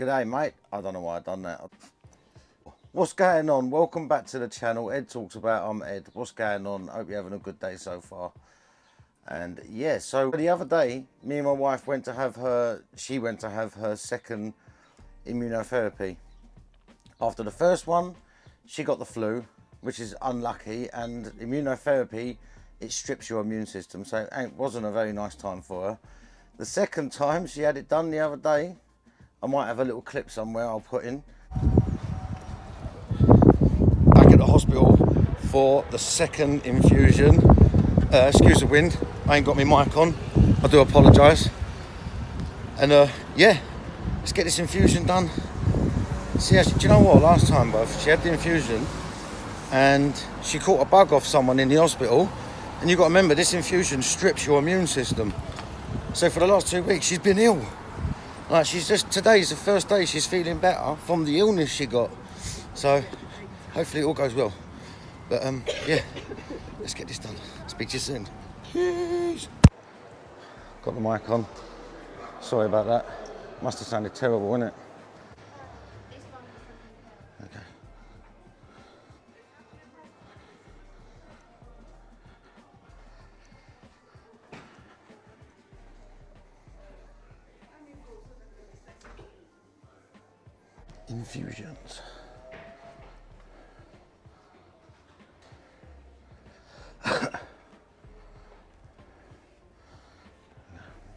G'day mate, I don't know why I've done that. What's going on? Welcome back to the channel. Ed Talks About. I'm Ed. What's going on? Hope you're having a good day so far. And yeah, so the other day, me and my wife went to have her, she went to have her second immunotherapy. After the first one, she got the flu, which is unlucky, and immunotherapy, it strips your immune system, so it wasn't a very nice time for her. The second time she had it done the other day, I might have a little clip somewhere I'll put in. Back at the hospital for the second infusion. Excuse the wind, I ain't got my mic on, I do apologise. And yeah, let's get this infusion done. See how do you know what, last time bruv, she had the infusion and she caught a bug off someone in the hospital, and you got to remember this infusion strips your immune system. So for the last 2 weeks she's been ill. Like today's the first day she's feeling better from the illness she got. So hopefully it all goes well. But yeah, let's get this done. Speak to you soon. Peace. Got the mic on. Sorry about that. Must have sounded terrible, innit? Okay. Infusions.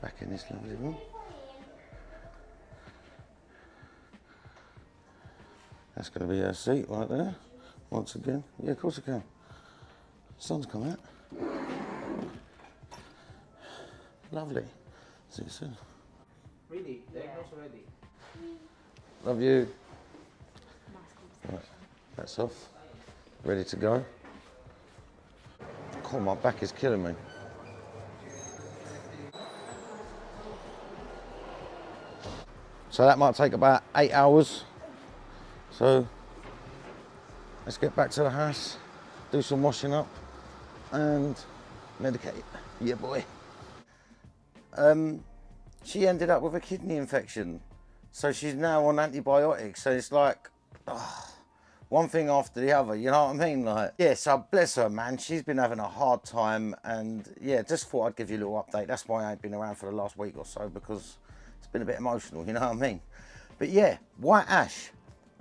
Back in this lovely room. That's going to be our seat right there. Once again. Yeah, of course I can. Sun's come out. Lovely. See you soon. Ready? Diagnose ready. Love you. Right, that's off. Ready to go. God, my back is killing me. So that might take about 8 hours. So let's get back to the house, do some washing up and medicate. Yeah, boy. She ended up with a kidney infection. So she's now on antibiotics. So it's like, one thing after the other, you know what I mean? Like, yeah, so bless her, man. She's been having a hard time, and yeah, just thought I'd give you a little update. That's why I ain't been around for the last week or so, because it's been a bit emotional, you know what I mean? But yeah, white ash.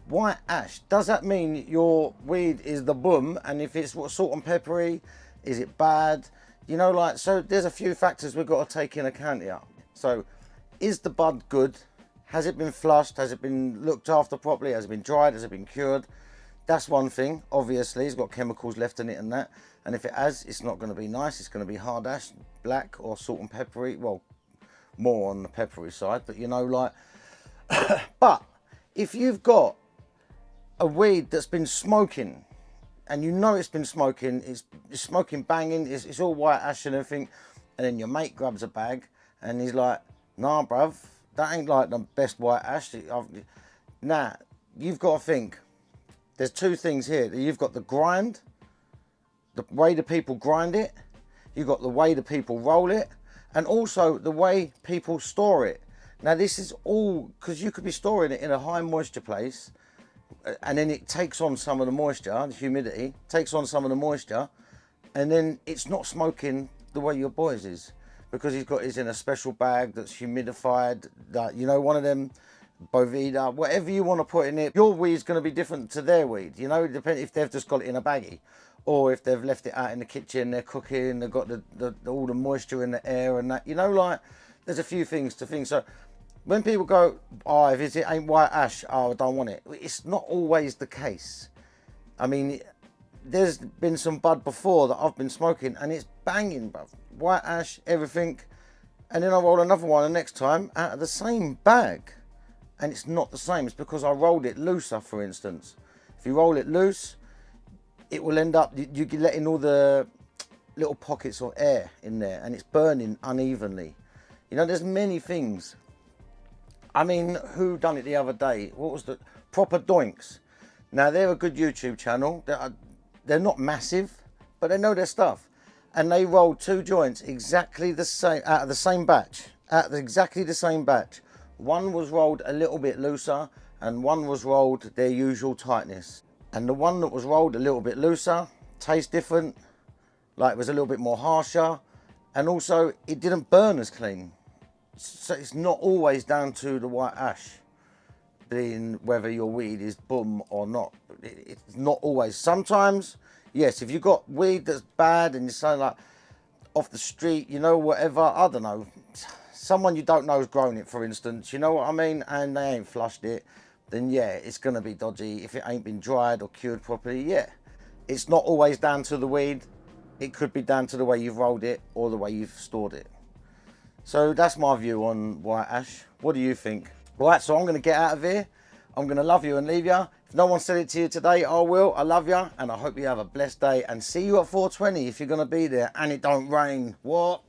White ash. Does that mean your weed is the boom? And if it's what, salt and peppery, is it bad? You know, like, so there's a few factors we've got to take in account here. So, is the bud good? Has it been flushed? Has it been looked after properly? Has it been dried? Has it been cured? That's one thing. Obviously, it's got chemicals left in it and that. And if it has, it's not going to be nice. It's going to be hard ash, black, or salt and peppery. Well, more on the peppery side, but you know, like, but if you've got a weed that's been smoking, and you know it's been smoking, it's smoking banging, it's all white ash and everything, and then your mate grabs a bag, and he's like, nah bruv, that ain't like the best white ash. Nah, you've got to think, there's two things here. You've got the grind, the way the people grind it, you've got the way the people roll it, and also the way people store it. Now this is all, because you could be storing it in a high moisture place, and then it takes on some of the moisture, the humidity, takes on some of the moisture, and then it's not smoking the way your boys is, because he's got his in a special bag that's humidified, that, you know, one of them Bovida, whatever you want to put in it. Your weed's going to be different to their weed, you know, depending if they've just got it in a baggie, or if they've left it out in the kitchen, they're cooking, they've got all the moisture in the air and that, you know, like, there's a few things to think. So when people go, oh, if it ain't white ash, oh, I don't want it. It's not always the case. I mean, there's been some bud before that I've been smoking and it's banging, bruv. White ash, everything. And then I roll another one the next time out of the same bag. And it's not the same. It's because I rolled it looser, for instance. If you roll it loose, it will end up, you're letting all the little pockets of air in there and it's burning unevenly. You know, there's many things. I mean, who done it the other day? What was the Proper Doinks? Now, they're a good YouTube channel. They're not massive, but they know their stuff. And they rolled 2 joints exactly the same, out of the same batch. Out of exactly the same batch. One was rolled a little bit looser and one was rolled their usual tightness. And the one that was rolled a little bit looser tastes different, like it was a little bit more harsher, and also it didn't burn as clean. So it's not always down to the white ash being whether your weed is boom or not. It's not always. Sometimes, yes, if you've got weed that's bad and you're saying like off the street, you know, whatever, I don't know, someone you don't know has grown it, for instance, you know what I mean, and they ain't flushed it, then yeah, it's gonna be dodgy. If it ain't been dried or cured properly, yeah. It's not always down to the weed. It could be down to the way you've rolled it or the way you've stored it. So that's my view on white ash. What do you think? Right, so I'm going to get out of here. I'm going to love you and leave you. If no one said it to you today, I will. I love you, and I hope you have a blessed day. And see you at 420 if you're going to be there and it don't rain. What?